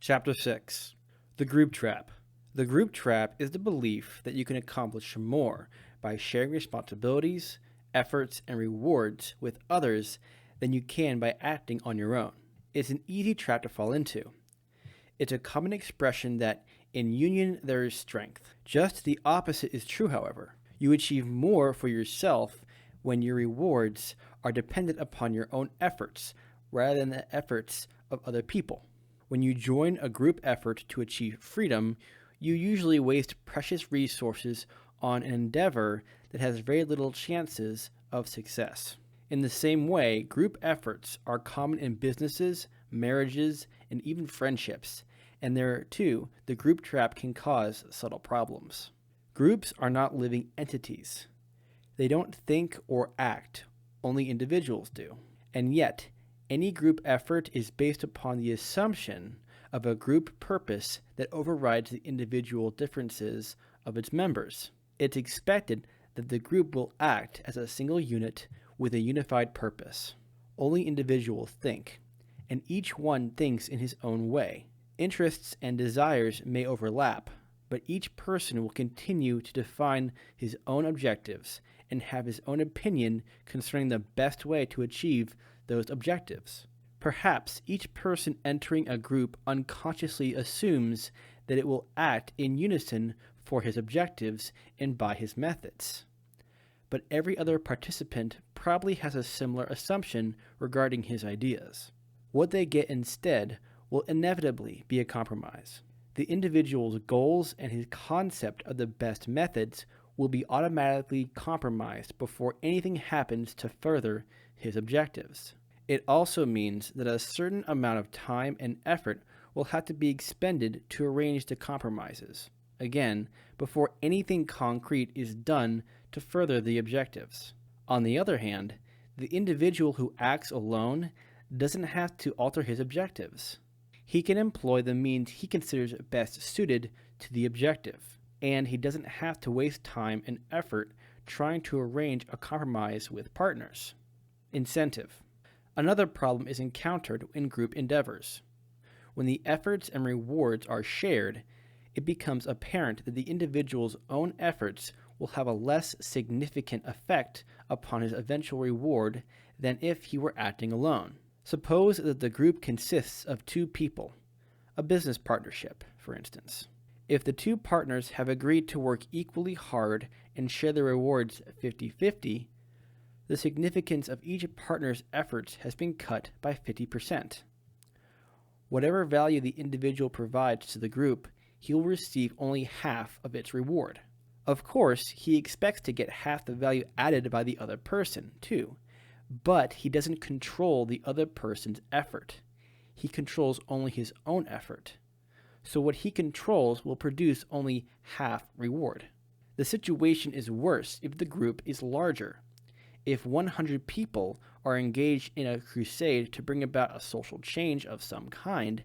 Chapter 6. The Group Trap. The group trap is the belief that you can accomplish more by sharing responsibilities, efforts, and rewards with others than you can by acting on your own. It's an easy trap to fall into. It's a common expression that in union there is strength. Just the opposite is true, however. You achieve more for yourself when your rewards are dependent upon your own efforts rather than the efforts of other people. When you join a group effort to achieve freedom, you usually waste precious resources on an endeavor that has very little chances of success. In the same way, group efforts are common in businesses, marriages, and even friendships, and there too, the group trap can cause subtle problems. Groups are not living entities. They don't think or act, only individuals do. And yet, any group effort is based upon the assumption of a group purpose that overrides the individual differences of its members. It's expected that the group will act as a single unit with a unified purpose. Only individuals think, and each one thinks in his own way. Interests and desires may overlap, but each person will continue to define his own objectives and have his own opinion concerning the best way to achieve those objectives. Perhaps each person entering a group unconsciously assumes that it will act in unison for his objectives and by his methods. But every other participant probably has a similar assumption regarding his ideas. What they get instead will inevitably be a compromise. The individual's goals and his concept of the best methods will be automatically compromised before anything happens to further his objectives. It also means that a certain amount of time and effort will have to be expended to arrange the compromises, again, before anything concrete is done to further the objectives. On the other hand, the individual who acts alone doesn't have to alter his objectives. He can employ the means he considers best suited to the objective, and he doesn't have to waste time and effort trying to arrange a compromise with partners. Incentive. Another problem is encountered in group endeavors. When the efforts and rewards are shared, it becomes apparent that the individual's own efforts will have a less significant effect upon his eventual reward than if he were acting alone. Suppose that the group consists of two people, a business partnership, for instance. If the two partners have agreed to work equally hard and share the rewards 50-50, the significance of each partner's efforts has been cut by 50%. Whatever value the individual provides to the group, he will receive only half of its reward. Of course, he expects to get half the value added by the other person, too, but he doesn't control the other person's effort. He controls only his own effort. So what he controls will produce only half reward. The situation is worse if the group is larger. If 100 people are engaged in a crusade to bring about a social change of some kind,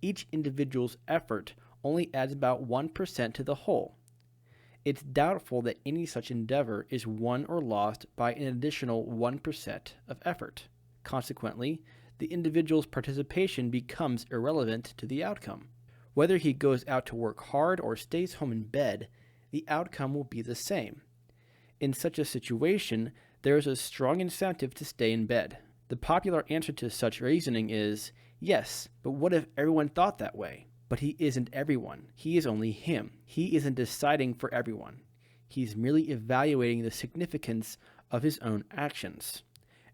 each individual's effort only adds about 1% to the whole. It's doubtful that any such endeavor is won or lost by an additional 1% of effort. Consequently, the individual's participation becomes irrelevant to the outcome. Whether he goes out to work hard or stays home in bed, the outcome will be the same. In such a situation, there is a strong incentive to stay in bed. The popular answer to such reasoning is, yes, but what if everyone thought that way? But he isn't everyone. He is only him. He isn't deciding for everyone. He's merely evaluating the significance of his own actions.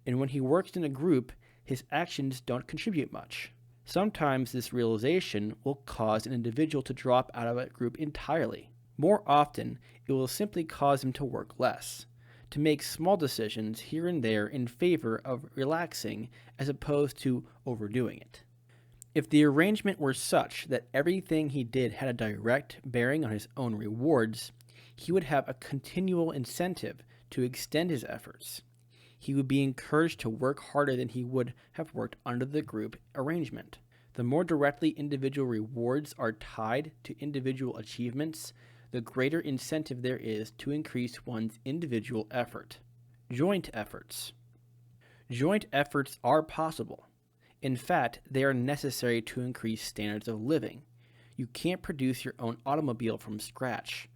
And when he works in a group, his actions don't contribute much. Sometimes this realization will cause an individual to drop out of a group entirely. More often, it will simply cause him to work less, to make small decisions here and there in favor of relaxing as opposed to overdoing it. If the arrangement were such that everything he did had a direct bearing on his own rewards, he would have a continual incentive to extend his efforts. He would be encouraged to work harder than he would have worked under the group arrangement. The more directly individual rewards are tied to individual achievements, the greater incentive there is to increase one's individual effort. Joint efforts. Joint efforts are possible. In fact, they are necessary to increase standards of living. You can't produce your own automobile from scratch,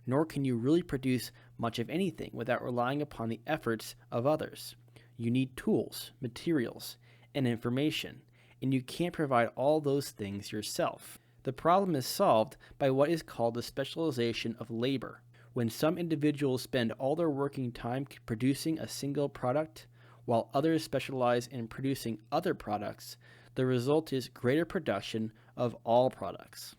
nor can you really produce much of anything without relying upon the efforts of others. You need tools, materials, and information, and you can't provide all those things yourself. The problem is solved by what is called the specialization of labor. When some individuals spend all their working time producing a single product, while others specialize in producing other products, the result is greater production of all products.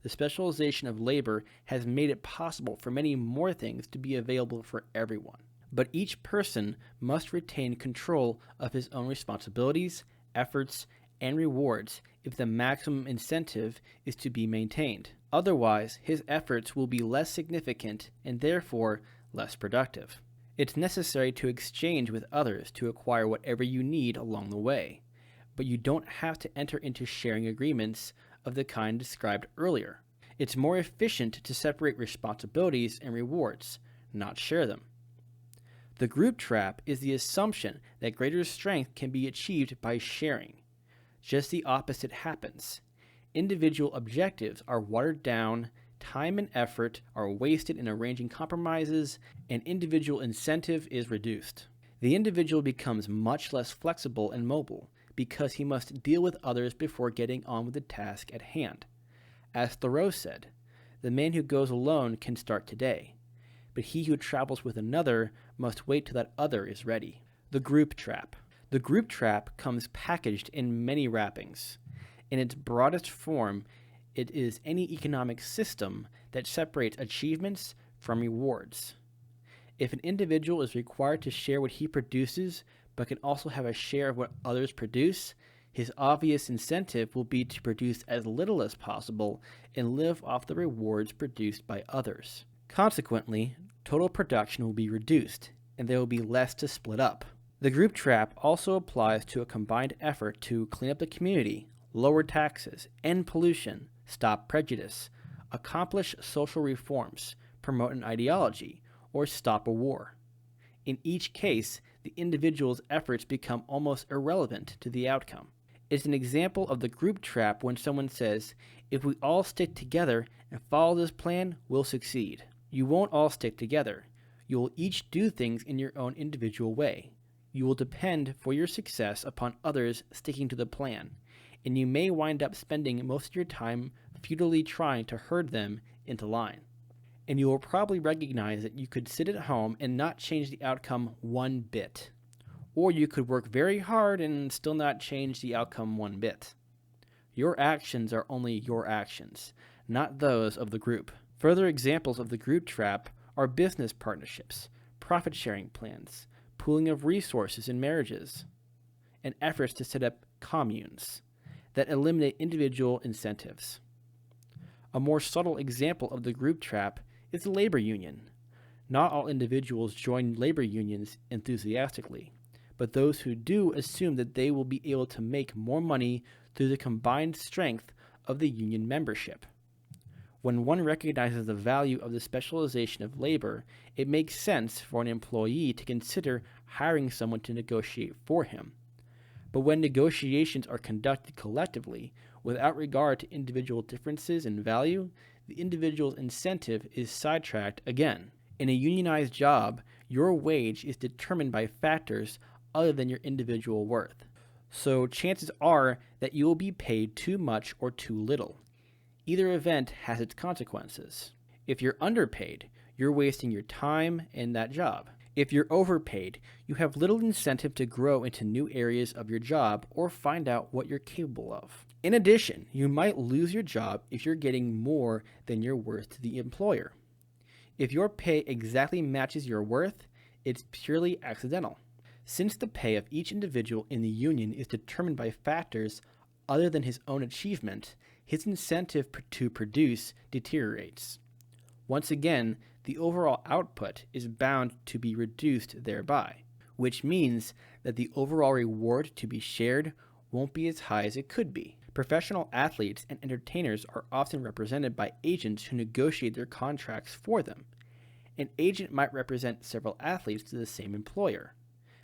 The specialization of labor has made it possible for many more things to be available for everyone. But each person must retain control of his own responsibilities, efforts, and rewards if the maximum incentive is to be maintained. Otherwise, his efforts will be less significant and therefore less productive. It's necessary to exchange with others to acquire whatever you need along the way, but you don't have to enter into sharing agreements of the kind described earlier. It's more efficient to separate responsibilities and rewards, not share them. The group trap is the assumption that greater strength can be achieved by sharing. Just the opposite happens. Individual objectives are watered down, time and effort are wasted in arranging compromises, and individual incentive is reduced. The individual becomes much less flexible and mobile because he must deal with others before getting on with the task at hand. As Thoreau said, "The man who goes alone can start today, but he who travels with another must wait till that other is ready." The group trap. The group trap comes packaged in many wrappings. In its broadest form, it is any economic system that separates achievements from rewards. If an individual is required to share what he produces, but can also have a share of what others produce, his obvious incentive will be to produce as little as possible and live off the rewards produced by others. Consequently, total production will be reduced, and there will be less to split up. The group trap also applies to a combined effort to clean up the community, lower taxes, end pollution, stop prejudice, accomplish social reforms, promote an ideology, or stop a war. In each case, the individual's efforts become almost irrelevant to the outcome. It's an example of the group trap when someone says, "If we all stick together and follow this plan, we'll succeed." You won't all stick together. You will each do things in your own individual way. You will depend for your success upon others sticking to the plan, and you may wind up spending most of your time futilely trying to herd them into line. And you will probably recognize that you could sit at home and not change the outcome one bit. Or you could work very hard and still not change the outcome one bit. Your actions are only your actions, not those of the group. Further examples of the group trap are business partnerships, profit-sharing plans, pooling of resources in marriages, and efforts to set up communes that eliminate individual incentives. A more subtle example of the group trap is the labor union. Not all individuals join labor unions enthusiastically, but those who do assume that they will be able to make more money through the combined strength of the union membership. When one recognizes the value of the specialization of labor, it makes sense for an employee to consider hiring someone to negotiate for him. But when negotiations are conducted collectively, without regard to individual differences in value, the individual's incentive is sidetracked again. In a unionized job, your wage is determined by factors other than your individual worth. So chances are that you will be paid too much or too little. Either event has its consequences. If you're underpaid, you're wasting your time in that job. If you're overpaid, you have little incentive to grow into new areas of your job or find out what you're capable of. In addition, you might lose your job if you're getting more than you're worth to the employer. If your pay exactly matches your worth, it's purely accidental. Since the pay of each individual in the union is determined by factors other than his own achievement, his incentive to produce deteriorates. Once again, the overall output is bound to be reduced thereby, which means that the overall reward to be shared won't be as high as it could be. Professional athletes and entertainers are often represented by agents who negotiate their contracts for them. An agent might represent several athletes to the same employer,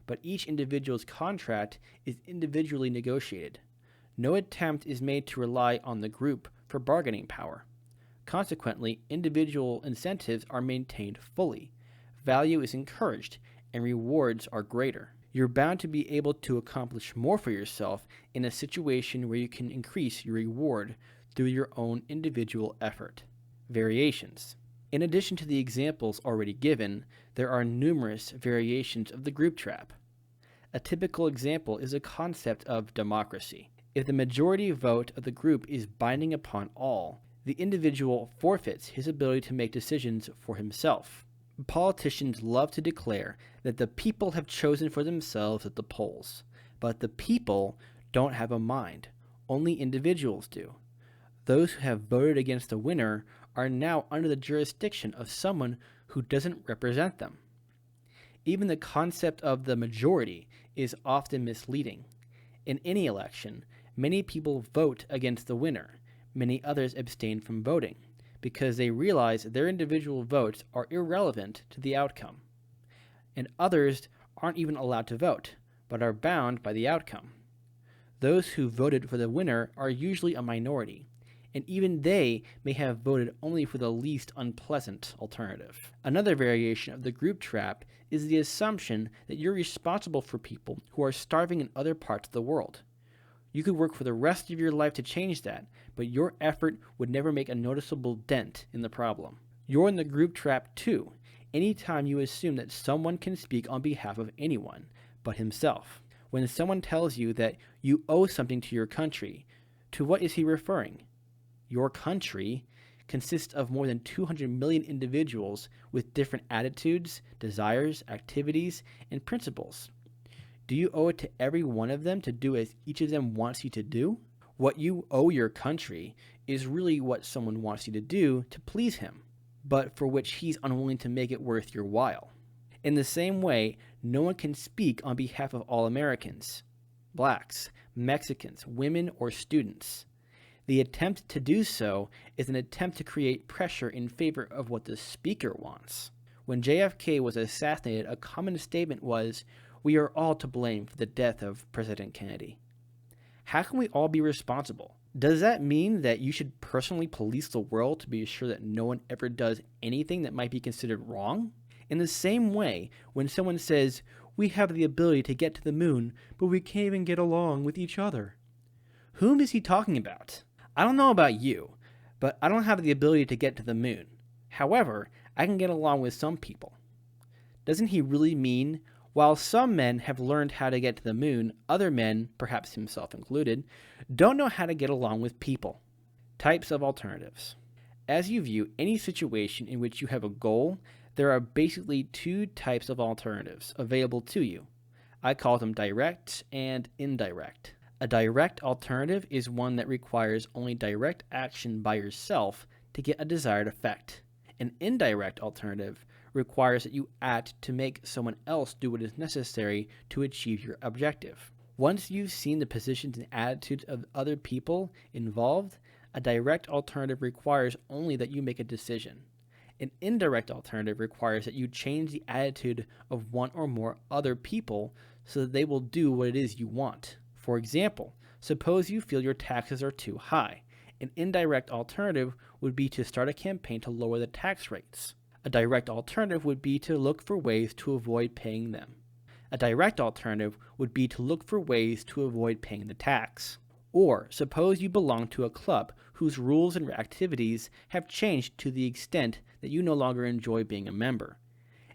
but each individual's contract is individually negotiated. No attempt is made to rely on the group for bargaining power. Consequently, individual incentives are maintained fully. Value is encouraged, and rewards are greater. You're bound to be able to accomplish more for yourself in a situation where you can increase your reward through your own individual effort. Variations. In addition to the examples already given, there are numerous variations of the group trap. A typical example is a concept of democracy. If the majority vote of the group is binding upon all, the individual forfeits his ability to make decisions for himself. Politicians love to declare that the people have chosen for themselves at the polls, but the people don't have a mind. Only individuals do. Those who have voted against the winner are now under the jurisdiction of someone who doesn't represent them. Even the concept of the majority is often misleading. In any election, many people vote against the winner. Many others abstain from voting because they realize their individual votes are irrelevant to the outcome. And others aren't even allowed to vote, but are bound by the outcome. Those who voted for the winner are usually a minority, and even they may have voted only for the least unpleasant alternative. Another variation of the group trap is the assumption that you're responsible for people who are starving in other parts of the world. You could work for the rest of your life to change that, but your effort would never make a noticeable dent in the problem. You're in the group trap too, anytime you assume that someone can speak on behalf of anyone but himself. When someone tells you that you owe something to your country, to what is he referring? Your country consists of more than 200 million individuals with different attitudes, desires, activities, and principles. Do you owe it to every one of them to do as each of them wants you to do? What you owe your country is really what someone wants you to do to please him, but for which he's unwilling to make it worth your while. In the same way, no one can speak on behalf of all Americans, blacks, Mexicans, women, or students. The attempt to do so is an attempt to create pressure in favor of what the speaker wants. When JFK was assassinated, a common statement was, "We are all to blame for the death of President Kennedy." How can we all be responsible? Does that mean that you should personally police the world to be sure that no one ever does anything that might be considered wrong? In the same way, when someone says, "We have the ability to get to the moon, but we can't even get along with each other," whom is he talking about? I don't know about you, but I don't have the ability to get to the moon. However, I can get along with some people. Doesn't he really mean, while some men have learned how to get to the moon, other men, perhaps himself included, don't know how to get along with people? Types of alternatives. As you view any situation in which you have a goal, there are basically two types of alternatives available to you. I call them direct and indirect. A direct alternative is one that requires only direct action by yourself to get a desired effect. An indirect alternative requires that you act to make someone else do what is necessary to achieve your objective. Once you've seen the positions and attitudes of other people involved, a direct alternative requires only that you make a decision. An indirect alternative requires that you change the attitude of one or more other people so that they will do what it is you want. For example, suppose you feel your taxes are too high. An indirect alternative would be to start a campaign to lower the tax rates. A direct alternative would be to look for ways to avoid paying them. A direct alternative would be to look for ways to avoid paying the tax. Or suppose you belong to a club whose rules and activities have changed to the extent that you no longer enjoy being a member.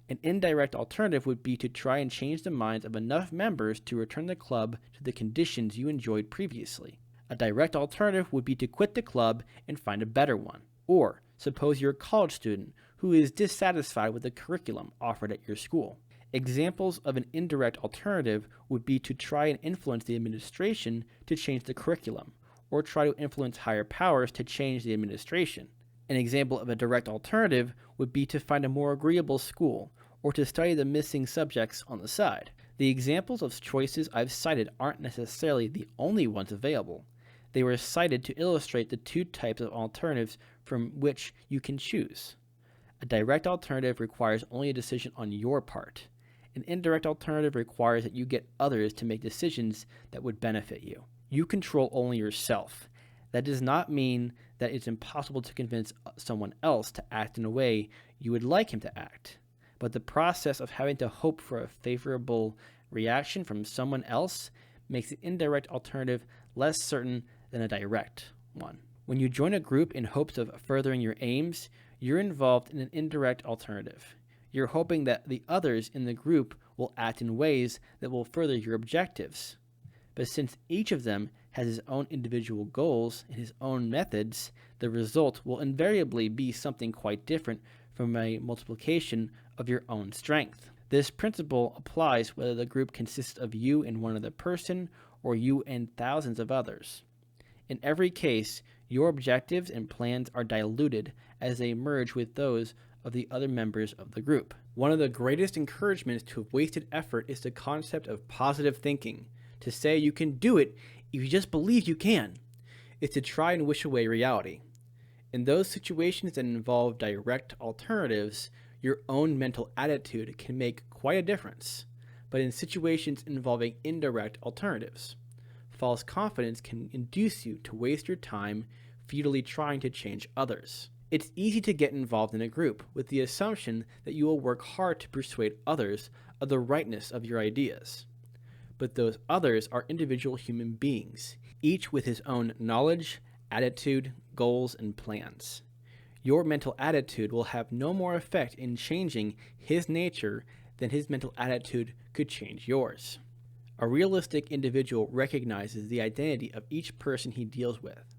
An indirect alternative would be to try and change the minds of enough members to return the club to the conditions you enjoyed previously. A direct alternative would be to quit the club and find a better one. Or suppose you're a college student who is dissatisfied with the curriculum offered at your school. Examples of an indirect alternative would be to try and influence the administration to change the curriculum, or try to influence higher powers to change the administration. An example of a direct alternative would be to find a more agreeable school, or to study the missing subjects on the side. The examples of choices I've cited aren't necessarily the only ones available. They were cited to illustrate the two types of alternatives from which you can choose. A direct alternative requires only a decision on your part. An indirect alternative requires that you get others to make decisions that would benefit you. You control only yourself. That does not mean that it's impossible to convince someone else to act in a way you would like him to act. But the process of having to hope for a favorable reaction from someone else makes the indirect alternative less certain than a direct one. When you join a group in hopes of furthering your aims, you're involved in an indirect alternative. You're hoping that the others in the group will act in ways that will further your objectives. But since each of them has his own individual goals and his own methods, the result will invariably be something quite different from a multiplication of your own strength. This principle applies whether the group consists of you and one other person or you and thousands of others. In every case, your objectives and plans are diluted as they merge with those of the other members of the group. One of the greatest encouragements to wasted effort is the concept of positive thinking. To say you can do it if you just believe you can is to try and wish away reality. In those situations that involve direct alternatives, your own mental attitude can make quite a difference. But in situations involving indirect alternatives, false confidence can induce you to waste your time futilely trying to change others. It's easy to get involved in a group with the assumption that you will work hard to persuade others of the rightness of your ideas. But those others are individual human beings, each with his own knowledge, attitude, goals, and plans. Your mental attitude will have no more effect in changing his nature than his mental attitude could change yours. A realistic individual recognizes the identity of each person he deals with.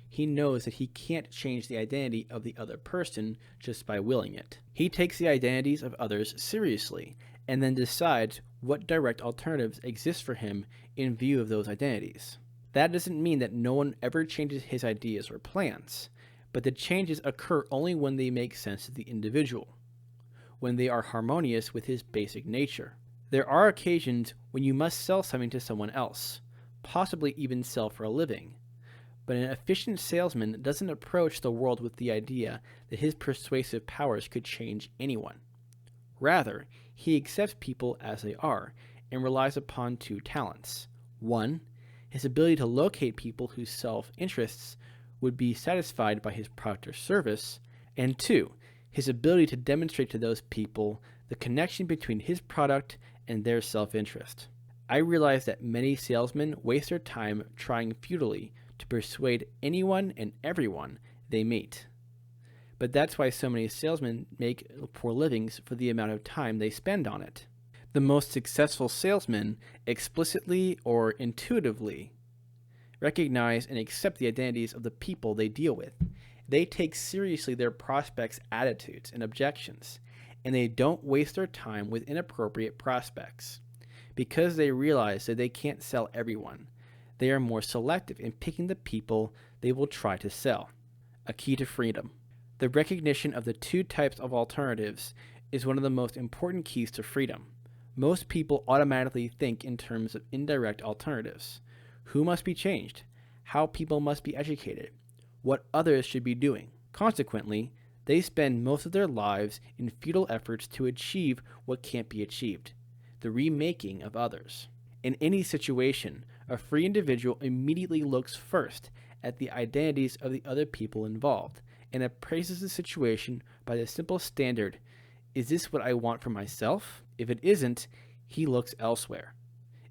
He knows that he can't change the identity of the other person just by willing it. He takes the identities of others seriously and then decides what direct alternatives exist for him in view of those identities. That doesn't mean that no one ever changes his ideas or plans, but the changes occur only when they make sense to the individual, when they are harmonious with his basic nature. There are occasions when you must sell something to someone else, possibly even sell for a living. But an efficient salesman doesn't approach the world with the idea that his persuasive powers could change anyone. Rather, he accepts people as they are and relies upon two talents. One, his ability to locate people whose self-interests would be satisfied by his product or service, and two, his ability to demonstrate to those people the connection between his product and their self-interest. I realize that many salesmen waste their time trying futilely to persuade anyone and everyone they meet. But that's why so many salesmen make poor livings for the amount of time they spend on it. The most successful salesmen, explicitly or intuitively, recognize and accept the identities of the people they deal with. They take seriously their prospects' attitudes and objections, and they don't waste their time with inappropriate prospects. Because they realize that they can't sell everyone, they are more selective in picking the people they will try to sell. A key to freedom. The recognition of the two types of alternatives is one of the most important keys to freedom. Most people automatically think in terms of indirect alternatives. Who must be changed? How people must be educated? What others should be doing? Consequently, they spend most of their lives in futile efforts to achieve what can't be achieved, the remaking of others. In any situation, a free individual immediately looks first at the identities of the other people involved and appraises the situation by the simple standard, is this what I want for myself? If it isn't, he looks elsewhere.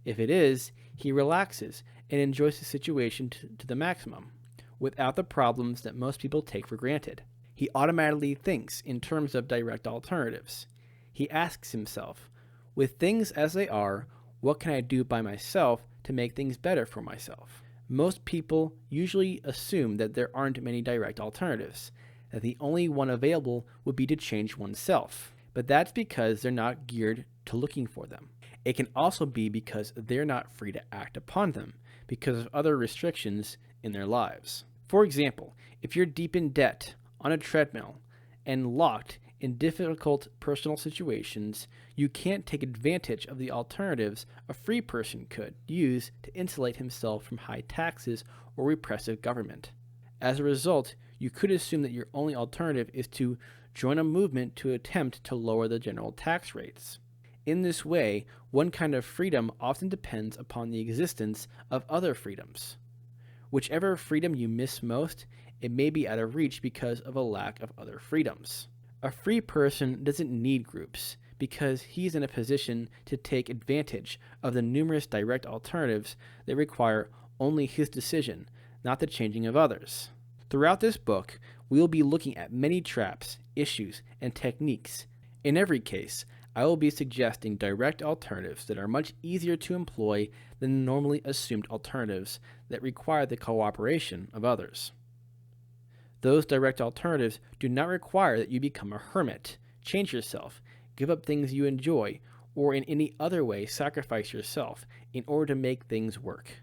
If it is, he relaxes and enjoys the situation to the maximum, without the problems that most people take for granted. He automatically thinks in terms of direct alternatives. He asks himself, with things as they are, what can I do by myself to make things better for myself? Most people usually assume that there aren't many direct alternatives, that the only one available would be to change oneself. But that's because they're not geared to looking for them. It can also be because they're not free to act upon them because of other restrictions in their lives. For example, if you're deep in debt, on a treadmill, and locked in difficult personal situations, you can't take advantage of the alternatives a free person could use to insulate himself from high taxes or repressive government. As a result, you could assume that your only alternative is to join a movement to attempt to lower the general tax rates. In this way, one kind of freedom often depends upon the existence of other freedoms. Whichever freedom you miss most, it may be out of reach because of a lack of other freedoms. A free person doesn't need groups because he's in a position to take advantage of the numerous direct alternatives that require only his decision, not the changing of others. Throughout this book, we will be looking at many traps, issues, and techniques. In every case, I will be suggesting direct alternatives that are much easier to employ than normally assumed alternatives that require the cooperation of others. Those direct alternatives do not require that you become a hermit, change yourself, give up things you enjoy, or in any other way sacrifice yourself in order to make things work.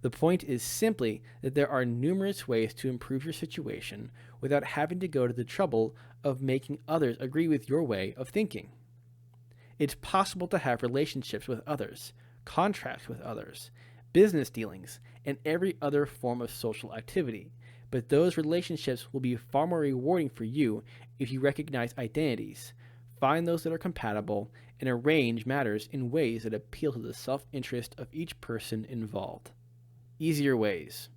The point is simply that there are numerous ways to improve your situation without having to go to the trouble of making others agree with your way of thinking. It's possible to have relationships with others, contracts with others, business dealings, and every other form of social activity, but those relationships will be far more rewarding for you if you recognize identities, find those that are compatible, and arrange matters in ways that appeal to the self-interest of each person involved. Easier ways.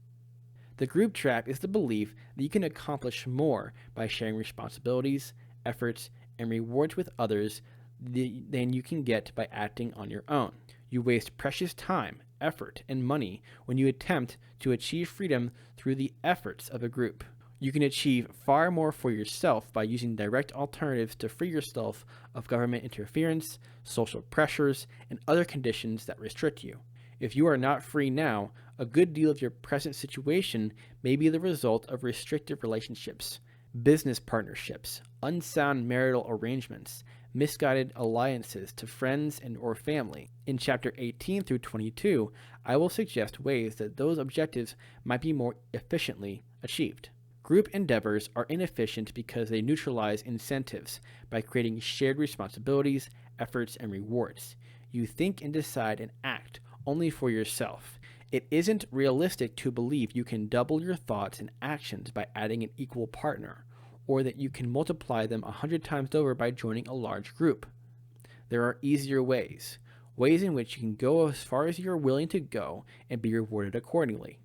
The group trap is the belief that you can accomplish more by sharing responsibilities, efforts, and rewards with others than you can get by acting on your own. You waste precious time, effort, and money when you attempt to achieve freedom through the efforts of a group. You can achieve far more for yourself by using direct alternatives to free yourself of government interference, social pressures, and other conditions that restrict you. If you are not free now, a good deal of your present situation may be the result of restrictive relationships, business partnerships, unsound marital arrangements, misguided alliances to friends and or family. In chapter 18 through 22, I will suggest ways that those objectives might be more efficiently achieved. Group endeavors are inefficient because they neutralize incentives by creating shared responsibilities, efforts, and rewards. You think and decide and act only for yourself. It isn't realistic to believe you can double your thoughts and actions by adding an equal partner, or that you can multiply them 100 times over by joining a large group. There are easier ways in which you can go as far as you're willing to go and be rewarded accordingly.